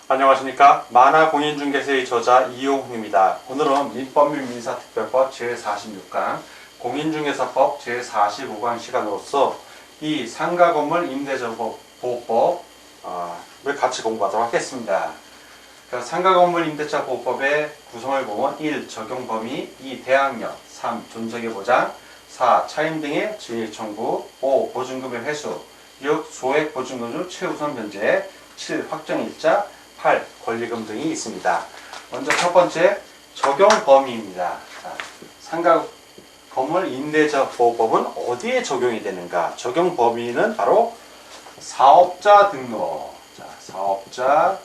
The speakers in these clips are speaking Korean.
안녕하십니까. 만화공인중개사의 저자 이용훈입니다. 오늘은 민법 및 민사특별법 제46강, 공인중개사법 제45강 시간으로서 이 상가건물 임대차보호법을 같이 공부하도록 하겠습니다. 상가건물 임대차 보호법의 구성을 보면 1. 적용 범위, 2. 대항력, 3. 존속의 보장, 4. 차임 등의 증액 청구, 5. 보증금의 회수, 6. 소액 보증금 중 최우선 변제, 7. 확정일자, 8. 권리금 등이 있습니다. 먼저 첫 번째 적용 범위입니다. 상가건물 임대차 보호법은 어디에 적용이 되는가? 적용 범위는 바로 사업자 등록. 사업자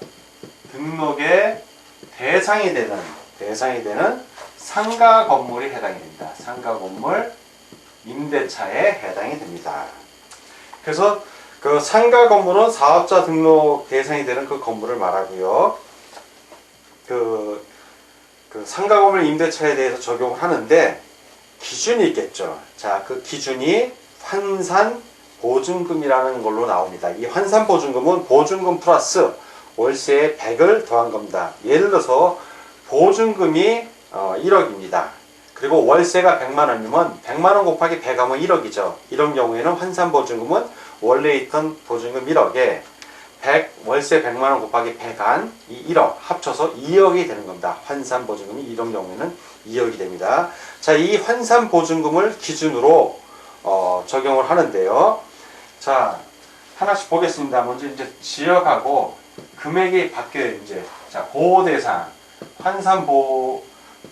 등록의 대상이 되는 상가 건물이 해당이 됩니다. 상가 건물 임대차에 해당이 됩니다. 그래서 그 상가 건물은 사업자 등록 대상이 되는 그 건물을 말하고요. 그 상가 건물 임대차에 대해서 적용을 하는데 기준이 있겠죠. 자, 그 기준이 환산 보증금이라는 걸로 나옵니다. 이 환산 보증금은 보증금 플러스 월세에 100을 더한 겁니다. 예를 들어서 보증금이 1억입니다. 그리고 월세가 100만 원이면 100만 원 곱하기 100 하면 1억이죠. 이런 경우에는 환산 보증금은 원래 있던 보증금 1억에 100, 월세 100만 원 곱하기 100한 이 1억 합쳐서 2억이 되는 겁니다. 환산 보증금이 이런 경우에는 2억이 됩니다. 자, 이 환산 보증금을 기준으로 적용을 하는데요. 자, 하나씩 보겠습니다. 먼저 이제 지역하고 금액이 바뀌어요. 이제 자, 보호대상,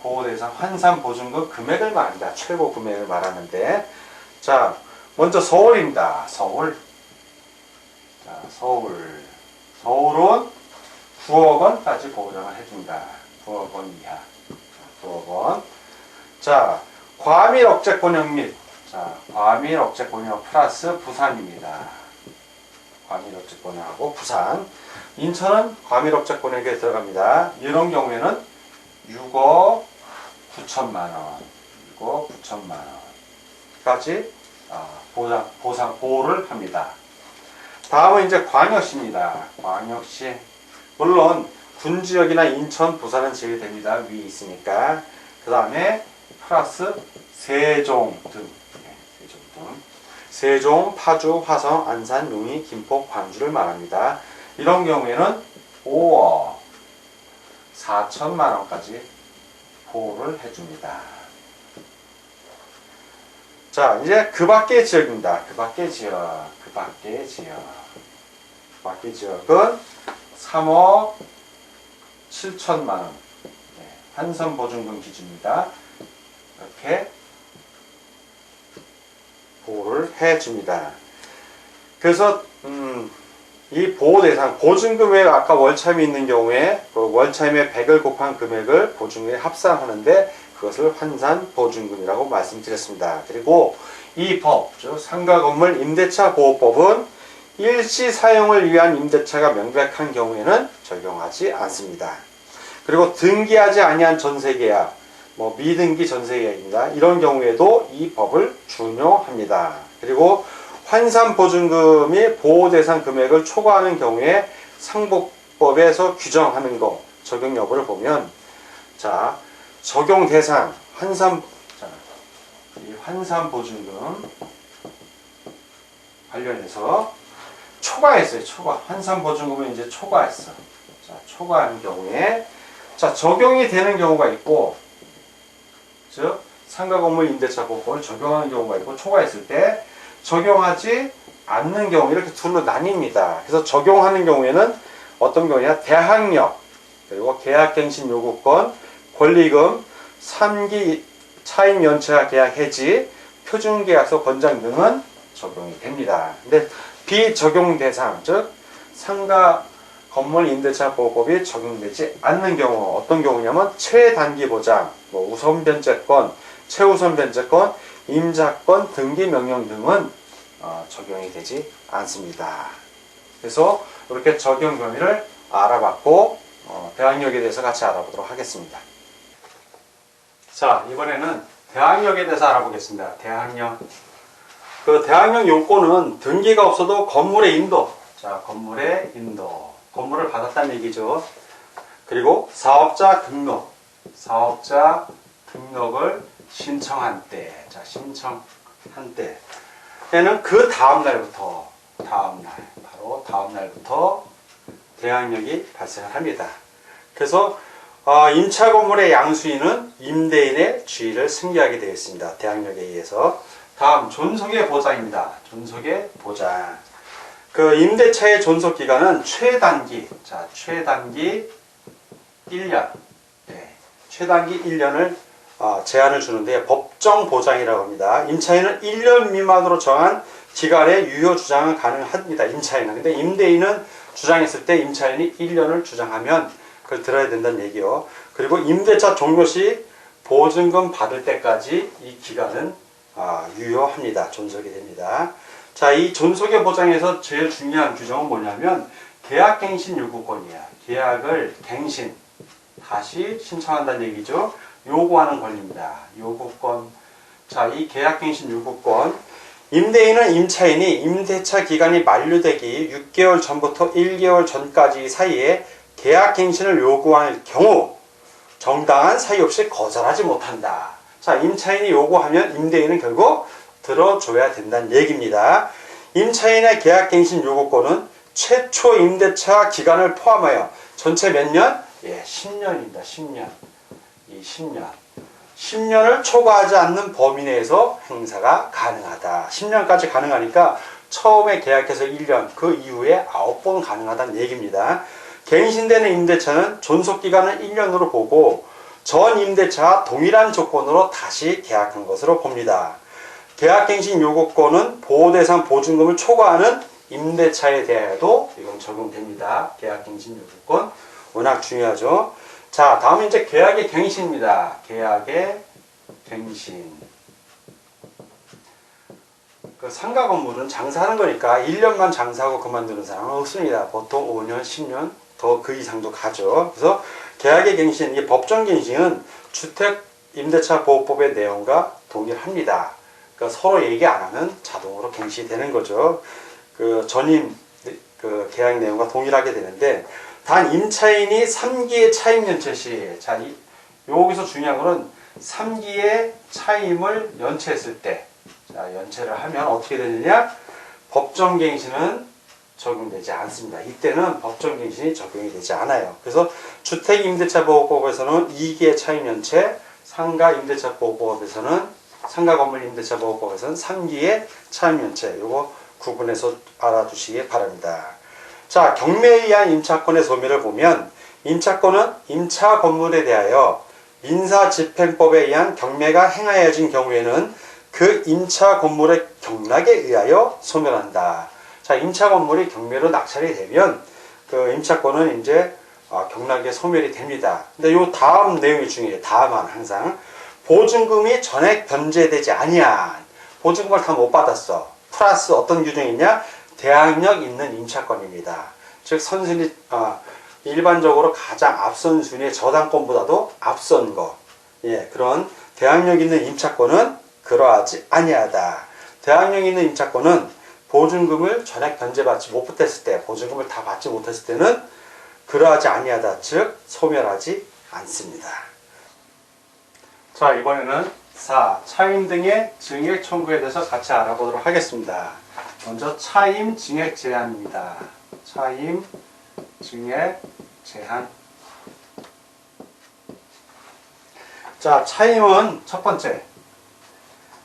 보호대상, 환산 보증금 금액을 말합니다. 최고 금액을 말하는데, 자, 먼저 서울입니다. 서울. 자, 서울은 9억 원까지 보장을 해준다. 9억 원 이하. 자, 9억 원. 자, 과밀 억제 권역 및, 자, 과밀 억제 권역 플러스 부산입니다. 과밀 억제 권역하고 부산. 인천은 과밀 억제 권역에 들어갑니다. 이런 경우에는 6억 9천만 원, 6억 9천만 원까지 보호를 합니다. 다음은 이제 광역시입니다. 광역시. 물론 군지역이나 인천, 부산은 제외됩니다. 위에 있으니까. 그 다음에 플러스 세종 등. 세종, 파주, 화성, 안산, 용인, 김포, 광주를 말합니다. 이런 경우에는 5억 4천만 원까지 보호를 해줍니다. 자, 이제 그 밖의 지역입니다. 그 밖의 지역은 3억 7천만 원. 환산 보증금 기준입니다. 이렇게 보호를 해줍니다. 그래서 이 보호 대상, 보증금액 아까 월차임이 있는 경우에 그 월차임의 100을 곱한 금액을 보증금에 합산하는데 그것을 환산 보증금이라고 말씀드렸습니다. 그리고 이 법, 즉 상가건물 임대차 보호법은 일시 사용을 위한 임대차가 명백한 경우에는 적용하지 않습니다. 그리고 등기하지 아니한 전세계약, 미등기 전세계약입니다. 이런 경우에도 이 법을 준용합니다. 그리고 환산 보증금이 보호 대상 금액을 초과하는 경우에 상법법에서 규정하는 것 적용 여부를 보면, 자, 적용 대상 이 환산 보증금 관련해서 초과했어요. 환산 보증금을 이제 초과했어. 자, 초과하는 경우에 자, 적용이 되는 경우가 있고, 즉 상가건물 임대차 보호법을 적용하는 경우가 있고, 초과했을 때 적용하지 않는 경우, 이렇게 둘로 나뉩니다. 그래서 적용하는 경우에는 어떤 경우냐, 대항력, 그리고 계약갱신 요구권, 권리금, 3기 차임 연체와 계약 해지, 표준계약서 권장 등은 적용이 됩니다. 근데 비적용 대상, 즉 상가 건물 임대차 보호법이 적용되지 않는 경우, 어떤 경우냐면 최단기 보장, 우선 변제권, 최우선 변제권, 임자권, 등기 명령 등은 적용이 되지 않습니다. 그래서 이렇게 적용 범위를 알아봤고 대항력에 대해서 같이 알아보도록 하겠습니다. 자, 이번에는 대항력에 대해서 알아보겠습니다. 대항력. 그 대항력 요건은 등기가 없어도 건물의 인도, 자, 건물의 인도. 건물을 받았다는 얘기죠. 그리고 사업자 등록. 사업자 등록을 신청한 때. 자, 신청한 때. 에는 그 다음 날부터, 바로 다음 날부터 대항력이 발생을 합니다. 그래서 임차 건물의 양수인은 임대인의 주의를 승계하게 되어 있습니다. 대항력에 의해서. 다음 존속의 보장입니다. 존속의 보장. 그 임대차의 존속 기간은 최단기, 자, 최단기 1년. 네, 최단기 1년을 제한을 주는데 법정 보장이라고 합니다. 임차인은 1년 미만으로 정한 기간의 유효 주장은 가능합니다. 임차인은. 근데 임대인은 주장했을 때 임차인이 1년을 주장하면 그걸 들어야 된다는 얘기요. 그리고 임대차 종료 시 보증금 받을 때까지 이 기간은 유효합니다. 존속이 됩니다. 자, 이 존속의 보장에서 제일 중요한 규정은 뭐냐면 계약갱신 요구권이야. 계약을 갱신, 다시 신청한다는 얘기죠. 요구하는 권리입니다. 요구권. 자, 이 계약갱신 요구권. 임대인은 임차인이 임대차 기간이 만료되기 6개월 전부터 1개월 전까지 사이에 계약갱신을 요구할 경우 정당한 사유 없이 거절하지 못한다. 자, 임차인이 요구하면 임대인은 결국 들어줘야 된다는 얘기입니다. 임차인의 계약갱신 요구권은 최초 임대차 기간을 포함하여 전체 몇 년? 예, 10년입니다. 10년. 이 10년. 10년을 초과하지 않는 범위 내에서 행사가 가능하다. 10년까지 가능하니까 처음에 계약해서 1년, 그 이후에 9번 가능하다는 얘기입니다. 갱신되는 임대차는 존속기간을 1년으로 보고 전 임대차와 동일한 조건으로 다시 계약한 것으로 봅니다. 계약갱신 요구권은 보호대상 보증금을 초과하는 임대차에 대하여도 이건 적용됩니다. 계약갱신 요구권 워낙 중요하죠. 자, 다음은 이제 계약의 갱신입니다. 계약의 갱신. 그 상가 건물은 장사하는 거니까 1년만 장사하고 그만두는 사람은 없습니다. 보통 5년, 10년, 더 그 이상도 가죠. 그래서 계약의 갱신, 이게 법정 갱신은 주택 임대차 보호법의 내용과 동일합니다. 그러니까 서로 얘기 안 하면 자동으로 갱신이 되는 거죠. 그 전임 그 계약 내용과 동일하게 되는데, 단 임차인이 3기의 차임 연체 시, 자, 여기서 중요한 거는 3기의 차임을 연체했을 때, 자, 연체를 하면 어떻게 되느냐? 법정갱신은 적용되지 않습니다. 이때는 법정갱신이 적용이 되지 않아요. 그래서 주택임대차보호법에서는 2기의 차임 연체, 상가임대차보호법에서는 상가건물임대차보호법에서는 3기의 차임 연체, 요거 구분해서 알아두시기 바랍니다. 자, 경매에 의한 임차권의 소멸을 보면 임차권은 임차 건물에 대하여 민사집행법에 의한 경매가 행하여진 경우에는 그 임차 건물의 경락에 의하여 소멸한다. 자, 임차 건물이 경매로 낙찰이 되면 그 임차권은 이제 경락에 소멸이 됩니다. 근데 요 다음 내용이 중요해요. 다음은 항상 보증금이 전액 변제되지 아니한, 보증금을 다 못 받았어. 플러스 어떤 규정이 있냐? 대항력 있는 임차권입니다. 즉 선순위, 일반적으로 가장 앞선 순위의 저당권보다도 앞선 거, 예, 그런 대항력 있는 임차권은 그러하지 아니하다. 대항력 있는 임차권은 보증금을 전액 변제받지 못했을 때, 보증금을 다 받지 못했을 때는 그러하지 아니하다. 즉 소멸하지 않습니다. 자, 이번에는 4. 차임 등의 증액 청구에 대해서 같이 알아보도록 하겠습니다. 먼저 차임 증액 제한입니다. 차임 증액 제한. 자, 차임은 첫 번째,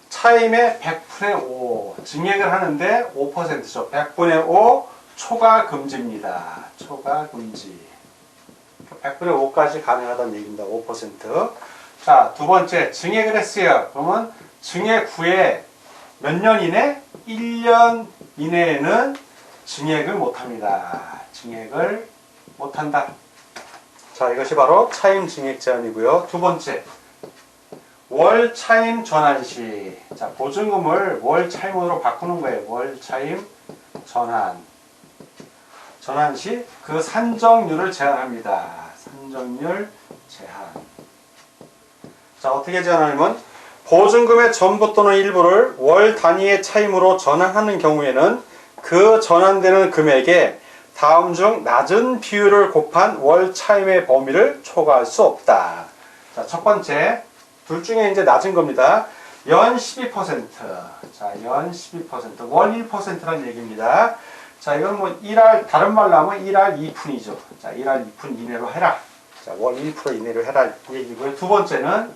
차임의 100분의 5, 증액을 하는데 5%죠. 100분의 5 초과 금지입니다. 초과 금지. 100분의 5까지 가능하다는 얘기입니다. 5%. 자, 두 번째, 증액을 했어요. 그러면 증액 후에 몇 년 이내? 1년 이내에는 증액을 못합니다. 증액을 못한다. 자, 이것이 바로 차임 증액 제한이고요. 두 번째, 월 차임 전환 시. 자, 보증금을 월 차임으로 바꾸는 거예요. 월 차임 전환. 전환 시 그 산정률을 제한합니다. 산정률 제한. 자, 어떻게 제한하냐면 보증금의 전부 또는 일부를 월 단위의 차임으로 전환하는 경우에는 그 전환되는 금액에 다음 중 낮은 비율을 곱한 월 차임의 범위를 초과할 수 없다. 자, 첫 번째, 둘 중에 이제 낮은 겁니다. 연 12%. 자, 연 12%. 월 1%라는 얘기입니다. 자, 이건 뭐 1할, 다른 말로 하면 1할 2푼이죠. 자, 1할 2푼 이내로 해라. 자, 월 1% 이내로 해라. 얘기고요. 두 번째는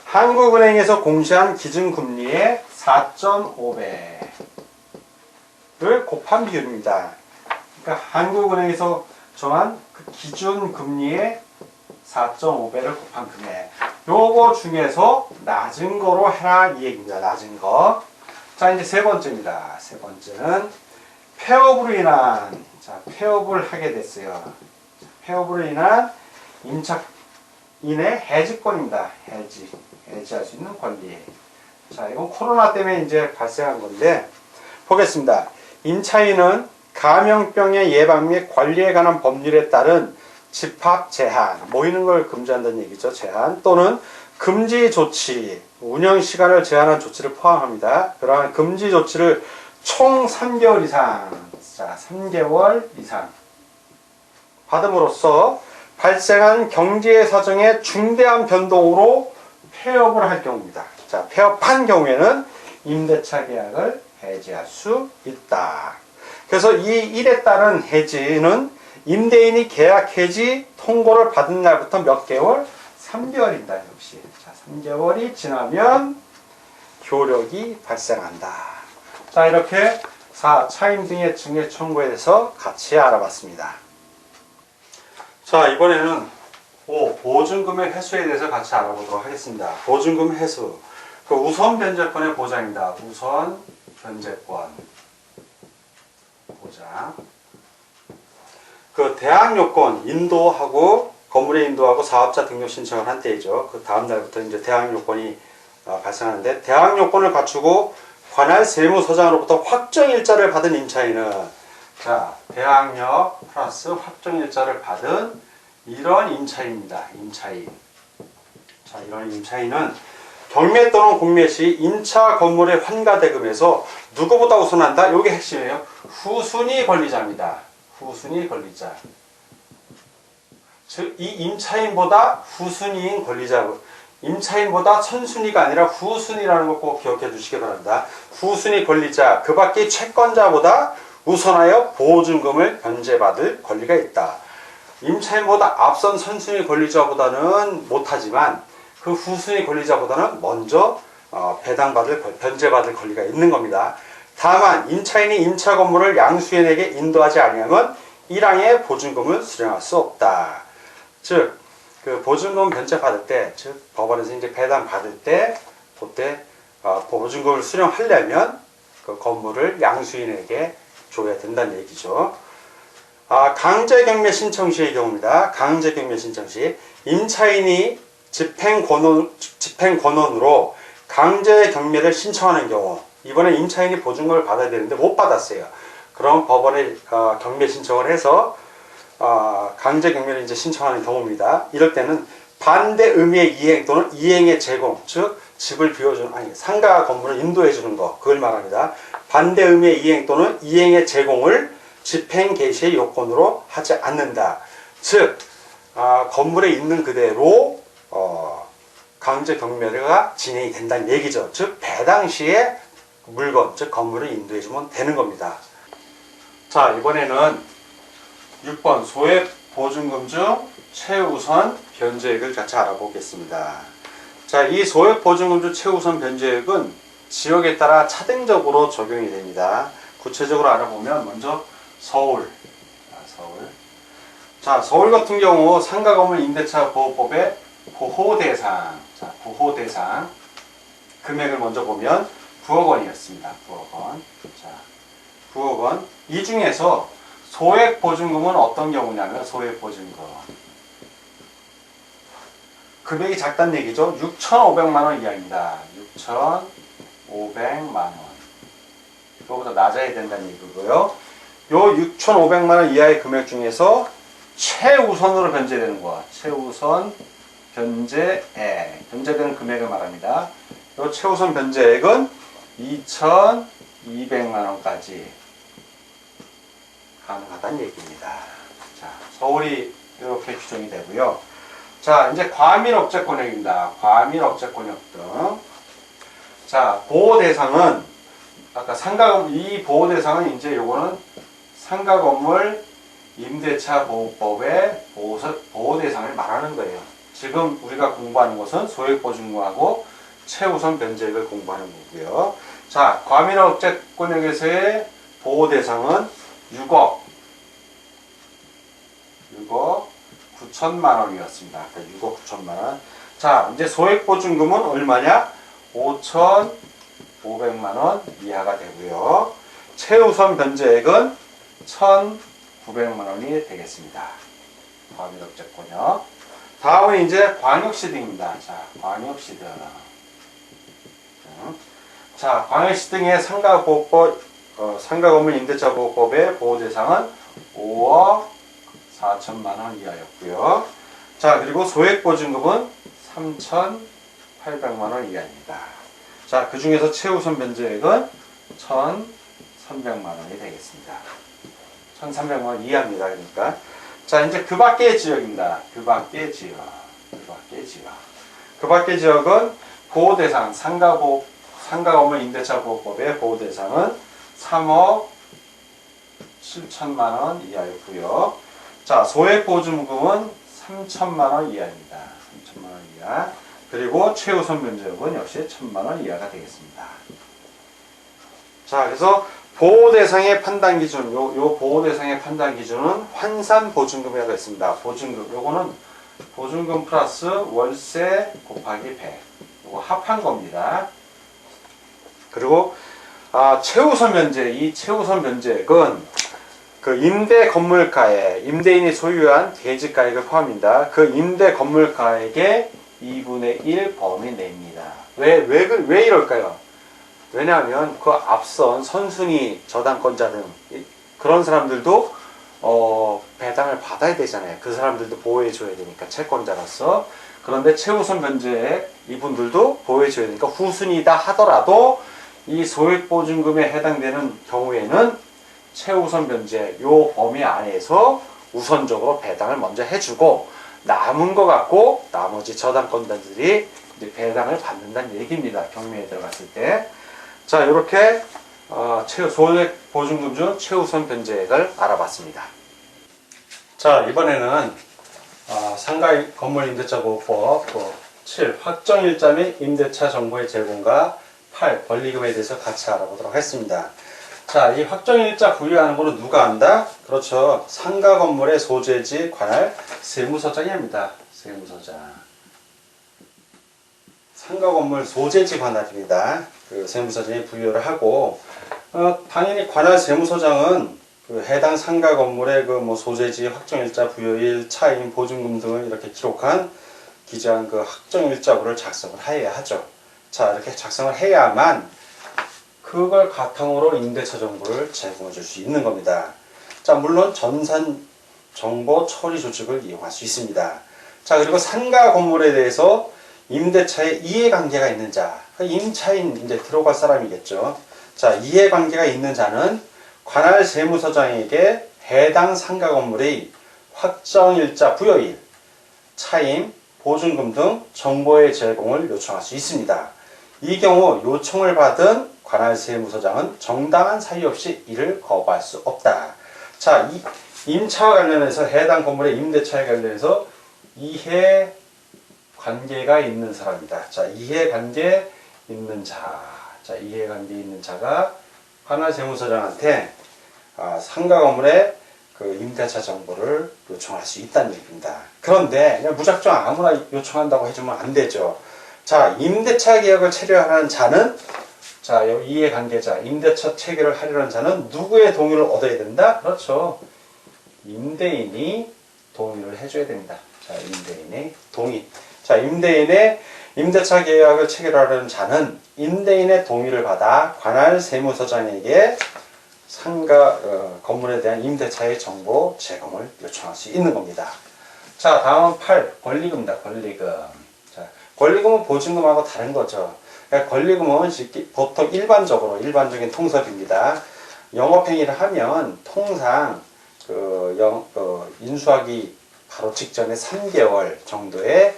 한국은행에서 공시한 기준금리의 4.5배를 곱한 비율입니다. 그러니까 한국은행에서 정한 그 기준금리의 4.5배를 곱한 금액. 요거 중에서 낮은 거로 해라 이 얘기입니다. 낮은 거. 자, 이제 세 번째입니다. 세 번째는 폐업으로 인한, 자, 폐업을 하게 됐어요. 폐업으로 인한 임차인의 해지권입니다. 해지할 수 있는 권리. 자, 이건 코로나 때문에 이제 발생한 건데, 보겠습니다. 임차인은 감염병의 예방 및 관리에 관한 법률에 따른 집합 제한, 모이는 걸 금지한다는 얘기죠. 제한 또는 금지 조치, 운영 시간을 제한한 조치를 포함합니다. 그러한 금지 조치를 총 3개월 이상, 자, 3개월 이상 받음으로써 발생한 경제 사정의 중대한 변동으로 폐업을 할 경우입니다. 자, 폐업한 경우에는 임대차 계약을 해지할 수 있다. 그래서 이 일에 따른 해지는 임대인이 계약 해지 통고를 받은 날부터 몇 개월? 3개월입니다. 역시. 자, 3개월이 지나면 효력이 발생한다. 자, 이렇게 차임 등의 증액 청구에 대해서 같이 알아봤습니다. 자, 이번에는 보증금의 회수에 대해서 같이 알아보도록 하겠습니다. 보증금 회수. 그 우선 변제권의 보장입니다. 우선 변제권 보장. 그 대항 요건 인도하고 건물의 인도하고 사업자 등록 신청을 한 때이죠. 그 다음 날부터 이제 대항 요건이 발생하는데, 대항 요건을 갖추고 관할 세무서장으로부터 확정 일자를 받은 임차인은, 자, 대항력 플러스 확정 일자를 받은 이런 임차인입니다. 임차인. 자, 이런 임차인은 경매 또는 공매 시 임차 건물의 환가 대금에서 누구보다 우선한다. 이게 핵심이에요. 후순위 권리자입니다. 후순위 권리자. 즉, 이 임차인보다 후순위인 권리자. 임차인보다 선순위가 아니라 후순위라는 거 꼭 기억해 주시기 바랍니다. 후순위 권리자, 그 밖의 채권자보다 우선하여 보증금을 변제받을 권리가 있다. 임차인보다 앞선 선순위 권리자보다는 못하지만 그 후순위 권리자보다는 먼저 변제받을 권리가 있는 겁니다. 다만 임차인이 임차 건물을 양수인에게 인도하지 아니하면 1항의 보증금을 수령할 수 없다. 즉, 그 보증금 변제받을 때, 즉 법원에서 이제 배당 받을 때, 그때 보증금을 수령하려면 그 건물을 양수인에게 줘야 된다는 얘기죠. 강제경매 신청 시의 경우입니다. 강제경매 신청 시 임차인이 집행권원으로 강제경매를 신청하는 경우, 이번에 임차인이 보증금을 받아야 되는데 못 받았어요. 그럼 법원에 경매 신청을 해서 강제경매를 이제 신청하는 경우입니다. 이럴 때는 반대 의미의 이행 또는 이행의 제공, 즉 집을 비워주는, 상가 건물을 인도해 주는 거, 그걸 말합니다. 반대 의미의 이행 또는 이행의 제공을 집행 개시의 요건으로 하지 않는다. 즉 건물에 있는 그대로 강제 경매가 진행이 된다는 얘기죠. 즉 배당 시에 물건, 즉 건물을 인도해 주면 되는 겁니다. 자, 이번에는 6번 소액 보증금 중 최우선 변제액을 같이 알아보겠습니다. 자, 이 소액 보증금 중 최우선 변제액은 지역에 따라 차등적으로 적용이 됩니다. 구체적으로 알아보면 먼저 서울. 자, 서울 같은 경우 상가 건물 임대차 보호법의 보호 대상. 자, 보호 대상 금액을 먼저 보면 9억 원이었습니다. 9억 원. 자, 9억 원. 이 중에서 소액 보증금은 어떤 경우냐면, 소액 보증금 금액이 작다는 얘기죠. 6,500만 원 이하입니다. 6,500만 원. 이거보다 낮아야 된다는 얘기고요. 요 6,500만 원 이하의 금액 중에서 최우선으로 변제되는 거, 최우선 변제액, 변제되는 금액을 말합니다. 요 최우선 변제액은 2,200만 원까지. 가능하다는 얘기입니다. 자, 서울이 이렇게 규정이 되고요. 자, 이제 과밀 업체 권역입니다. 과밀 업체 권역 등. 자, 보호 대상은 아까 이 보호 대상은 이제 요거는 상가 건물 임대차 보호법의 보호 대상을 말하는 거예요. 지금 우리가 공부하는 것은 소액보증금하고 최우선 변제액을 공부하는 거고요. 자, 과밀 업체 권역에서의 보호 대상은 6억 9천만 원이었습니다. 6억 9천만 원. 자, 이제 소액보증금은 얼마냐? 5,500만 원 이하가 되고요. 최우선 변제액은 1,900만 원이 되겠습니다. 과밀업체권역. 다음은 이제 광역시 등입니다. 자, 광역시 등. 자, 광역시 등의 상가 건물 임대차 보호법의 보호 대상은 5억 4천만 원 이하였고요. 자, 그리고 소액보증금은 3,800만 원 이하입니다. 자, 그 중에서 최우선 변제액은 1,300만 원이 되겠습니다. 1,300만 원 이하입니다. 그러니까. 자, 이제 그 밖의 지역입니다. 그 밖의 지역. 그 밖의 지역은 보호 대상, 상가 건물 임대차 보호법의 보호 대상은 3억 7천만 원 이하였고요. 자, 소액보증금은 3천만 원 이하입니다. 3천만 원 이하. 그리고 최우선 변제액은 역시 1,000만 원 이하가 되겠습니다. 자, 그래서 보호 대상의 판단 기준, 요 보호 대상의 판단 기준은 환산 보증금이라고 했습니다. 보증금, 요거는 보증금 플러스 월세 곱하기 100. 요거 합한 겁니다. 그리고 최우선 변제, 이 최우선 변제액은 그 임대 건물가에 임대인이 소유한 대지가액을 포함합니다. 그 임대 건물가액의 2분의 1 범위 내입니다. 왜 이럴까요? 왜냐하면 그 앞선 선순위 저당권자 등 그런 사람들도 배당을 받아야 되잖아요. 그 사람들도 보호해 줘야 되니까 채권자로서. 그런데 최우선 변제액 이분들도 보호해 줘야 되니까 후순위다 하더라도 이 소액보증금에 해당되는 경우에는 최우선 변제 요 범위 안에서 우선적으로 배당을 먼저 해주고 남은 거 갖고 나머지 저당권자들이 이제 배당을 받는다는 얘기입니다. 경매에 들어갔을 때. 자, 이렇게 소액보증금 중 최우선 변제액을 알아봤습니다. 자, 이번에는 상가 건물 임대차 보호법 7. 확정일자 및 임대차 정보의 제공과 8. 권리금에 대해서 같이 알아보도록 하겠습니다. 자, 이 확정일자 부여하는 거는 누가 한다? 그렇죠. 상가 건물의 소재지 관할 세무서장이 합니다. 세무서장. 상가 건물 소재지 관할입니다. 그 세무서장이 부여를 하고, 당연히 관할 세무서장은 그 해당 상가 건물의 그 소재지, 확정일자, 부여일, 차임, 보증금 등을 이렇게 기재한 그 확정일자부를 작성을 해야 하죠. 자, 이렇게 작성을 해야만 그걸 바탕으로 임대차 정보를 제공해 줄 수 있는 겁니다. 자, 물론 전산 정보 처리 조직을 이용할 수 있습니다. 자, 그리고 상가 건물에 대해서 임대차에 이해관계가 있는 자, 임차인 이제 들어갈 사람이겠죠. 자, 이해관계가 있는 자는 관할 세무서장에게 해당 상가 건물의 확정일자 부여일, 차임, 보증금 등 정보의 제공을 요청할 수 있습니다. 이 경우 요청을 받은 관할 세무서장은 정당한 사유 없이 이를 거부할 수 없다. 자, 이 임차와 관련해서 해당 건물의 임대차에 관련해서 이해관계가 있는 사람이다. 자, 이해관계 있는 자. 자, 이해관계 있는 자가 관할 세무서장한테 상가 건물의 그 임대차 정보를 요청할 수 있다는 얘기입니다. 그런데 그냥 무작정 아무나 요청한다고 해주면 안 되죠. 자, 임대차 계약을 체결하는 자는, 자, 이해관계자, 임대차 체결을 하려는 자는 누구의 동의를 얻어야 된다? 그렇죠. 임대인이 동의를 해줘야 됩니다. 자, 임대인의 동의. 자, 임대인의 임대차 계약을 체결하려는 자는 임대인의 동의를 받아 관할 세무서장에게 상가 건물에 대한 임대차의 정보 제공을 요청할 수 있는 겁니다. 자, 다음은 8. 권리금입니다. 권리금. 자, 권리금은 보증금하고 다른 거죠. 그러니까 권리금은 보통 일반적인 통섭입니다. 영업행위를 하면 통상 인수하기 바로 직전에 3개월 정도의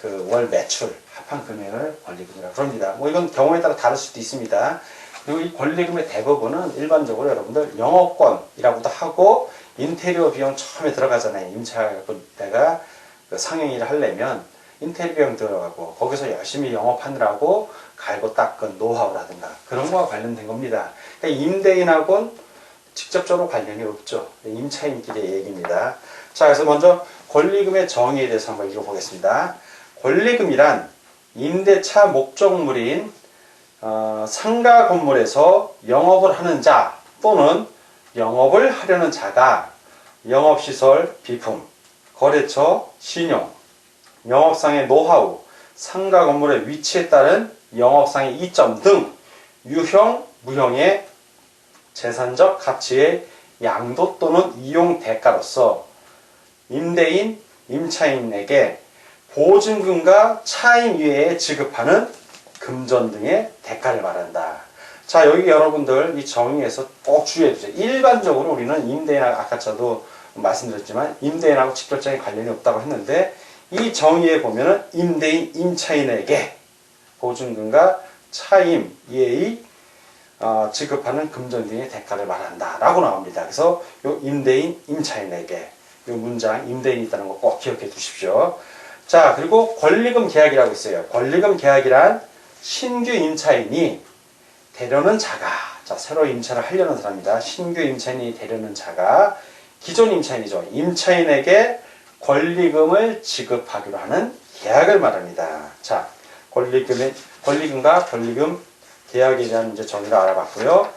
그 월 매출 합한 금액을 권리금이라고 합니다. 뭐 이건 경우에 따라 다를 수도 있습니다. 그리고 이 권리금의 대부분은 일반적으로 여러분들 영업권이라고도 하고 인테리어 비용 처음에 들어가잖아요. 임차하고 내가 그 상행위를 하려면 인테리어 비용 들어가고 거기서 열심히 영업하느라고 갈고 닦은 노하우라든가 그런 거와 관련된 겁니다. 그러니까 임대인하고는 직접적으로 관련이 없죠. 임차인끼리의 얘기입니다. 자, 그래서 먼저 권리금의 정의에 대해서 한번 읽어보겠습니다. 권리금이란 임대차 목적물인 상가 건물에서 영업을 하는 자 또는 영업을 하려는 자가 영업시설, 비품, 거래처, 신용, 영업상의 노하우, 상가 건물의 위치에 따른 영업상의 이점 등 유형, 무형의 재산적 가치의 양도 또는 이용 대가로서 임대인, 임차인에게 보증금과 차임 이외에 지급하는 금전 등의 대가를 말한다. 자, 여기 여러분들 이 정의에서 꼭 주의해 주세요. 일반적으로 우리는 임대인하고 아까 저도 말씀드렸지만 임대인하고 직접적인 관련이 없다고 했는데 이 정의에 보면은 임대인, 임차인에게 보증금과 차임 이외의 지급하는 금전 등의 대가를 말한다 라고 나옵니다. 그래서 요 임대인, 임차인에게 이 문장 임대인이 있다는 거 꼭 기억해 두십시오. 자, 그리고 권리금 계약이라고 있어요. 권리금 계약이란 신규 임차인이 되려는 자가, 자, 새로 임차를 하려는 사람이다. 신규 임차인이 되려는 자가 기존 임차인이죠. 임차인에게 권리금을 지급하기로 하는 계약을 말합니다. 자, 권리금과 권리금 계약에 대한 이제 정의를 알아봤고요.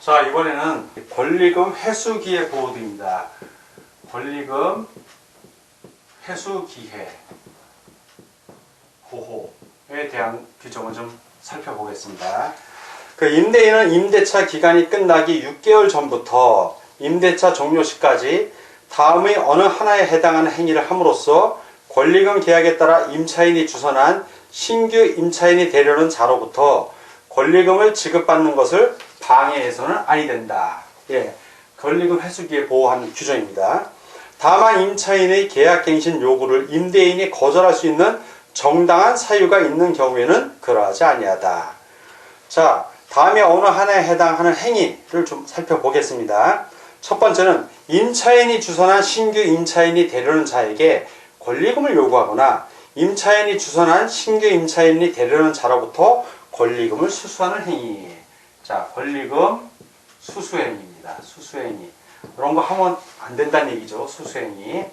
자, 이번에는 권리금 회수기회 보호등입니다. 권리금 회수기회 보호에 대한 규정을 좀 살펴보겠습니다. 그 임대인은 임대차 기간이 끝나기 6개월 전부터 임대차 종료 시까지 다음의 어느 하나에 해당하는 행위를 함으로써 권리금 계약에 따라 임차인이 주선한 신규 임차인이 되려는 자로부터 권리금을 지급받는 것을 방해해서는 아니 된다. 예, 권리금 회수기에 보호하는 규정입니다. 다만 임차인의 계약갱신 요구를 임대인이 거절할 수 있는 정당한 사유가 있는 경우에는 그러하지 아니하다. 자, 다음에 어느 하나에 해당하는 행위를 좀 살펴보겠습니다. 첫 번째는 임차인이 주선한 신규 임차인이 되려는 자에게 권리금을 요구하거나 임차인이 주선한 신규 임차인이 되려는 자로부터 권리금을 수수하는 행위. 자, 권리금 수수행위입니다. 수수행위. 그런 거 하면 안 된다는 얘기죠. 수수행위.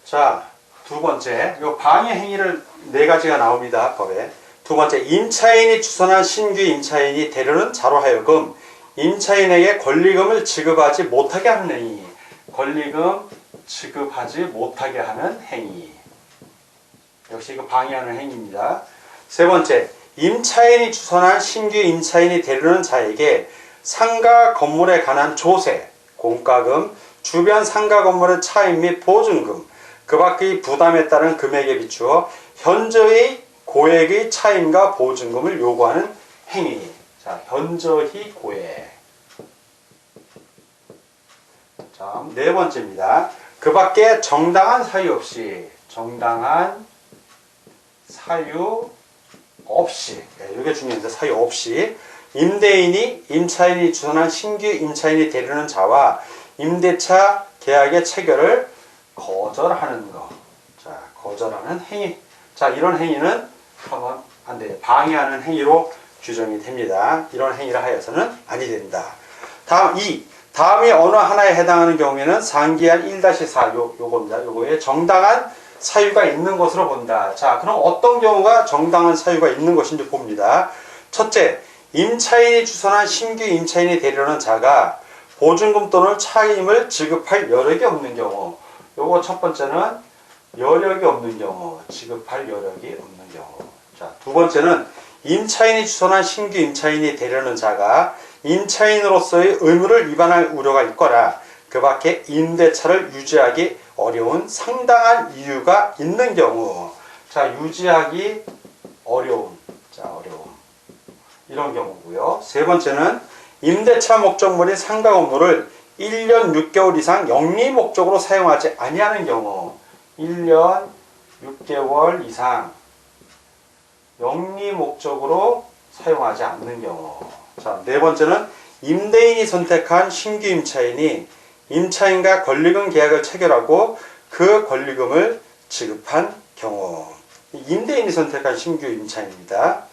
자, 두 번째, 요 방해 행위를 네 가지가 나옵니다. 법에. 두 번째, 임차인이 주선한 신규 임차인이 되려는 자로 하여금 임차인에게 권리금을 지급하지 못하게 하는 행위. 권리금 지급하지 못하게 하는 행위. 역시 이거 방해하는 행위입니다. 세 번째, 임차인이 주선한 신규 임차인이 되려는 자에게 상가 건물에 관한 조세, 공과금, 주변 상가 건물의 차임 및 보증금, 그 밖의 부담에 따른 금액에 비추어 현저히 고액의 차임과 보증금을 요구하는 행위. 자, 현저히 고액. 자, 네 번째입니다. 그 밖에 정당한 사유 없이, 정당한 사유 없이, 이게 중요합니다. 사유 없이 임대인이 임차인이 주선한 신규 임차인이 되려는 자와 임대차 계약의 체결을 거절하는 것. 자, 거절하는 행위. 자, 이런 행위는 하면 안 돼요. 방해하는 행위로 규정이 됩니다. 이런 행위를 하여서는 아니 된다. 다음 2. 다음이 어느 하나에 해당하는 경우에는 상기한 1-4 요겁니다. 요거에 정당한 사유가 있는 것으로 본다. 자, 그럼 어떤 경우가 정당한 사유가 있는 것인지 봅니다. 첫째, 임차인이 주선한 신규 임차인이 되려는 자가 보증금 또는 차임을 지급할 여력이 없는 경우. 요거 첫 번째는 여력이 없는 경우, 지급할 여력이 없는 경우. 자, 두 번째는 임차인이 주선한 신규 임차인이 되려는 자가 임차인으로서의 의무를 위반할 우려가 있거나 그 밖에 임대차를 유지하기 어려운 상당한 이유가 있는 경우. 자, 유지하기 어려운. 자, 어려움. 이런 경우고요. 세 번째는 임대차 목적물인 상가 건물을 1년 6개월 이상 영리 목적으로 사용하지 아니하는 경우 1년 6개월 이상 영리 목적으로 사용하지 않는 경우. 자, 네 번째는 임대인이 선택한 신규 임차인이 임차인과 권리금 계약을 체결하고 그 권리금을 지급한 경우. 임대인이 선택한 신규 임차인입니다.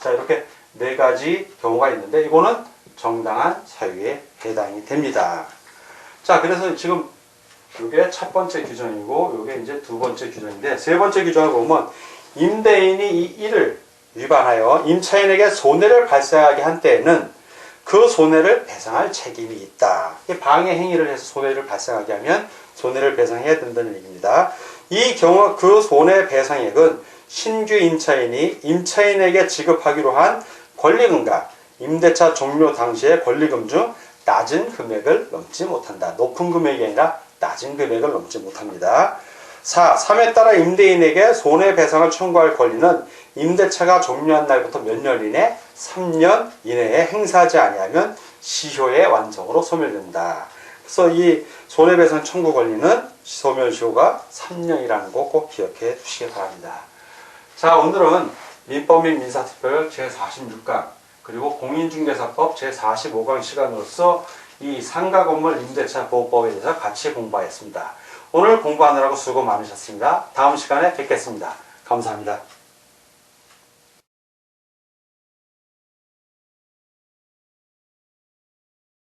자, 이렇게 네 가지 경우가 있는데 이거는 정당한 사유에 해당이 됩니다. 자, 그래서 지금 이게 첫 번째 규정이고 이게 이제 두 번째 규정인데 세 번째 규정을 보면 임대인이 이 일을 위반하여 임차인에게 손해를 발생하게 한 때에는 그 손해를 배상할 책임이 있다. 방해 행위를 해서 손해를 발생하게 하면 손해를 배상해야 된다는 얘기입니다. 이 경우 그 손해배상액은 신규 임차인이 임차인에게 지급하기로 한 권리금과 임대차 종료 당시의 권리금 중 낮은 금액을 넘지 못한다. 높은 금액이 아니라 낮은 금액을 넘지 못합니다. 4. 3에 따라 임대인에게 손해배상을 청구할 권리는 임대차가 종료한 날부터 몇 년 이내 3년 이내에 행사하지 아니하면 시효의 완성으로 소멸된다. 그래서 이 손해배상 청구 권리는 소멸시효가 3년이라는 거 꼭 기억해 두시기 바랍니다. 자, 오늘은 민법 및 민사특별 제46강 그리고 공인중개사법 제45강 시간으로서 이 상가건물 임대차 보호법에 대해서 같이 공부하였습니다. 오늘 공부하느라고 수고 많으셨습니다. 다음 시간에 뵙겠습니다. 감사합니다.